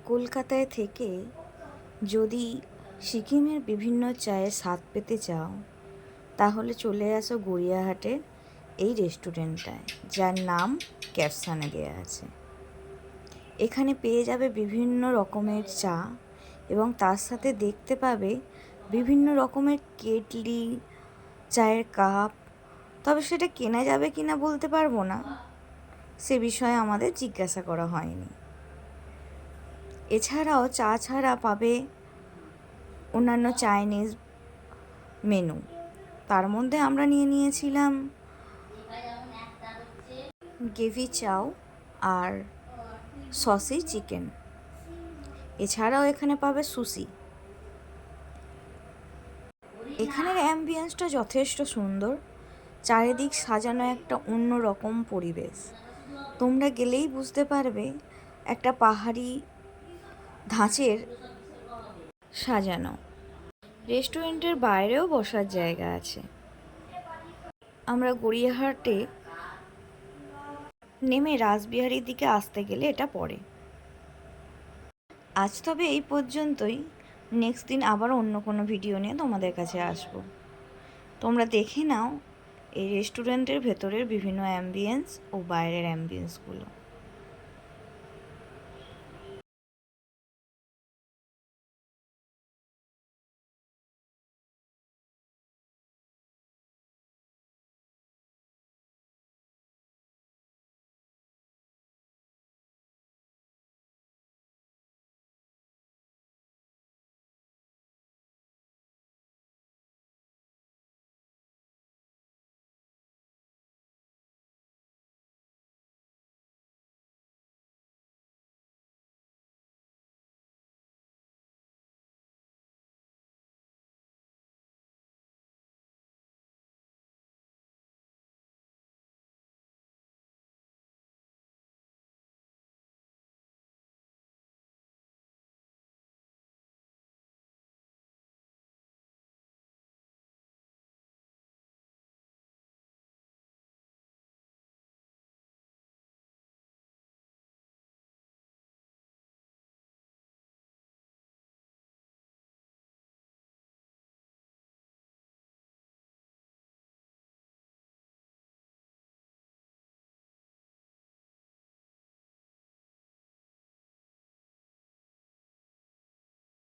কলকাতায় থেকে যদি সিকিমের বিভিন্ন চায়ের স্বাদ পেতে চাও তাহলে চলে আসো গড়িয়াহাটের এই রেস্টুরেন্টটায়, যার নাম ক্যাফসানে দেওয়া আছে। এখানে পেয়ে যাবে বিভিন্ন রকমের চা এবং তার সাথে দেখতে পাবে বিভিন্ন রকমের কেটলি, চায়ের কাপ। তবে সেটা কেনা যাবে কিনা বলতে পারবো না, সে বিষয়ে আমাদের জিজ্ঞাসা করা হয়নি। এছাড়াও চা ছাড়া পাবে অন্যান্য চাইনিজ মেনু। তার মধ্যে আমরা নিয়েছিলাম গ্রেভি চাও আর সসি চিকেন। এছাড়াও এখানে পাবে সুশি। এখানের অ্যাম্বিয়েন্সটা যথেষ্ট সুন্দর, চারিদিক সাজানো একটা অন্যরকম পরিবেশ। তোমরা গেলেই বুঝতে পারবে একটা পাহাড়ি ধাঁচের সাজানো। রেস্টুরেন্টের বাইরেও বসার জায়গা আছে। আমরা গড়িয়াহাটে নেমে রাসবিহারীর দিকে আসতে গেলে এটা পড়ে। আজ তবে এই পর্যন্তই। নেক্সট দিন আবার অন্য কোনো ভিডিও নিয়ে তোমাদের কাছে আসবো। তোমরা দেখে নাও এই রেস্টুরেন্টের ভেতরের বিভিন্ন অ্যাম্বিয়েন্স ও বাইরের অ্যাম্বিয়েন্সগুলো।